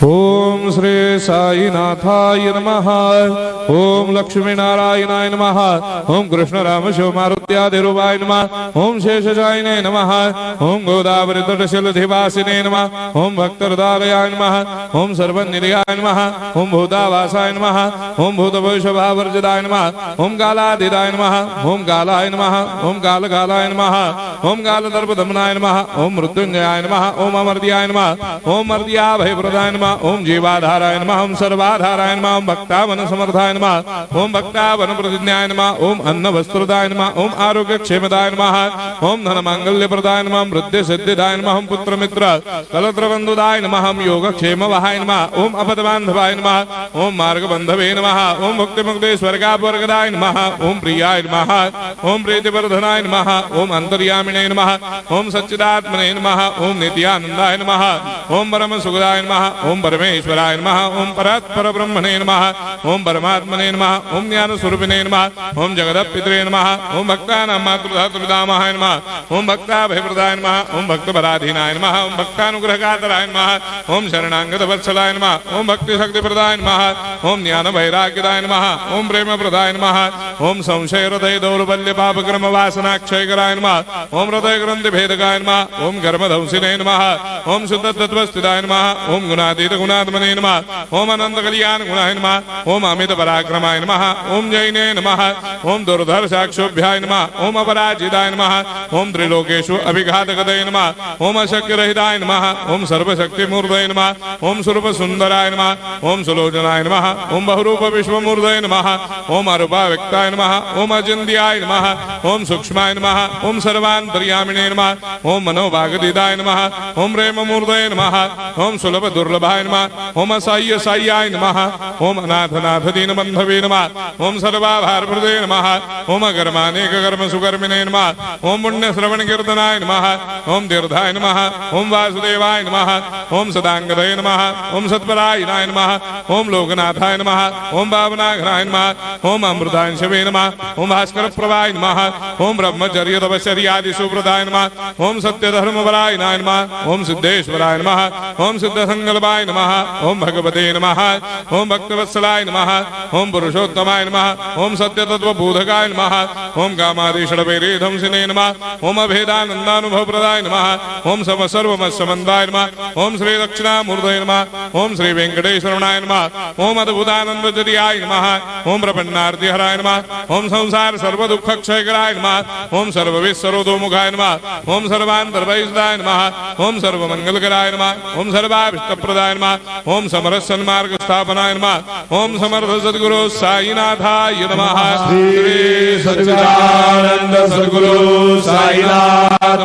ओम श्री साईनाथाय नमः। ओम लक्ष्मी नारायणाय नमः। ओम कृष्ण राम शिव मारुत्यादिरूपाय नमः। ओम शेषशायिने नमः। ओम गोदावरी तटशिलधिवासिने नमः। ओम भक्तहृदयाय नमः। ओम सर्वनिधयाय नमः। ओम भूतावासाय नमः। ओम भूतभविष्यभावर्जिताय नमः। ओम कालाधीताय नमः। ओम कालाय नमः। ओम कालकालाय नमः। ओम कालदर्पदमनाय नमः। ओम मृत्युंजयाय नमः। ओम अमर्त्याय नमः। ओम मर्त्याभयप्रदाय नमः। ओम जीवाधाराय नमः। ओम सर्वाधाराय नमः। ओम भक्तावन समर्थाय नमः। ओम भक्तावन प्रतिज्ञाय नमः। ओम अन्न वस्त्रदाय नमः। ओम आरोग्य क्षेमदाय नमः। ओम धन मांगल्य प्रदाय नमः। ओम वृद्धि सिद्धिदाय नमः। ओम पुत्र मित्र कलत्र बंधुदाय नमः। ओम योग क्षेम वहाय नमः। ओम अपद बांधवाय नमः। ओम मार्ग बंधवे नमः। ओम मुक्ति मुक्ति स्वर्गापवर्गदाय नमः। ओम प्रियाय नमः। ओम प्रीतिवर्धनाय नमः। ओम अंतर्यामिने नमः। ओम सच्चिदात्मने नमः। ओम नित्यानंदाय नमः। ओम परम सुखदाय नमः। ओम परमेश्वराय नमः। ओम परात्पर ब्रह्मणे नमः। ओम परमात्मने नमः। ओम ज्ञान स्वरूपिणे नमः। ओम जगदपितरे नमः। ओम भक्तानां मातृधातुर्पितामहाय नमः। ओम भक्ताभयप्रदाय नमः। ओम भक्तपराधीनाय नमः। ओम भक्तानुग्रहकातराय नमः। ओम शरणागत वत्सलाय नमः। ओम भक्ति शक्तिप्रदाय नमः। ओम ज्ञान वैराग्यदाय नमः। ओम प्रेम प्रदाय नमः। ओम संशय हृदय दौर्बल्य पापक्रम वासना क्षयकराय नमः। ओम हृदय ग्रंथि भेदकाय नमः। ओम कर्मधंसिने नमः। ओम शुद्ध तत्वस्थिताय नमः। ओम गुणातीत गुणात्मने नमः। ओम अनंत कल्याण गुणाय नमः। ओम अमित पराक्रमाय नमः। ओम जैने नमः। ओम दुर्धर्षाक्षोभ्याय नमः। ओम अपराजिताय नमः। ओम त्रिलोकेषु अभिघातगतये नमः। ओम अशक्य रहिताय नमः। ओम सर्वशक्तिमूर्तये नमः। ओम स्वरूप सुंदराय नमः। ओम सुलोचनाय नमः। ओम बहुरूप विश्वमूर्तये नमः। ओम अरूपाव्यक्ताय नमः। ओम अचिन्त्याय नमः। ओम सूक्ष्माय नमः। ओम सर्वान्तर्यामिने नमः। ओम मनोभागदिताय नमः। ओम प्रेममूर्तये नमः। ओम सुलभ दुर्लभाय नमः। ओम असाह्य साह्याय नमः। ओम अनाथनाथ दीनबन्धवे नमः। ओम सर्वाभारप्रदे नमः। ओम अकर्मानेक कर्म सुकर्मिणे नमः। ओम पुण्य श्रवण कीर्तनाय नमः। ओम तीर्थाय नमः। ओम वासुदेवाय नमः। ओम सदांगदये नमः। ओम सत्परायणाय नमः। ओम लोकनाथाय नमः। ओम भावनाघ्राय नमः। ओम अमृतांशवे नमः। ओम भास्कर प्रभाय नमः। ओम ब्रह्मचर्य तपश्चर्यादि सुप्रदाय नमः। ओम सत्यधर्मपरायणाय नमः। ओम सिद्धेश्वराय नमः। ओम सिद्ध संकल्पाय नमः। ओम भगवते नमः। ओम भक्तवत्सलाय नमः। ओम पुरुषोत्तमाय नमः। ओम सत्य तत्व बोधकाय नमः। ओम कामादिषडवैरे ध्वंसिने नमः। ओम अभेदानंदानुभव प्रदाय नमः। ओम सर्वमस्समन्दाय नमः। ओम श्री दक्षिणामूर्तये नमः। ओम श्री वेंकटेश्वरनाय नमः। ओम अद्भुतानंदचर्याय नमः। ओम प्रपन्नार्तिहराय नमः। ओम संसार सर्व दुःख क्षयकराय नमः। ओम सर्वविश्वरोधोमुखाय नमः। ओम सर्वान्तर्वैषदाय नमः। ओम सर्वमंगलकराय नमः। ओम सर्वाभिष्टप्रदाय नमः। ओम समरस सन्मार्ग स्थापनाय नमः। ओम समर्थ सद्गुरु साईनाथाय नमः। श्री सच्चिदानंद सद्गुरु साईनाथ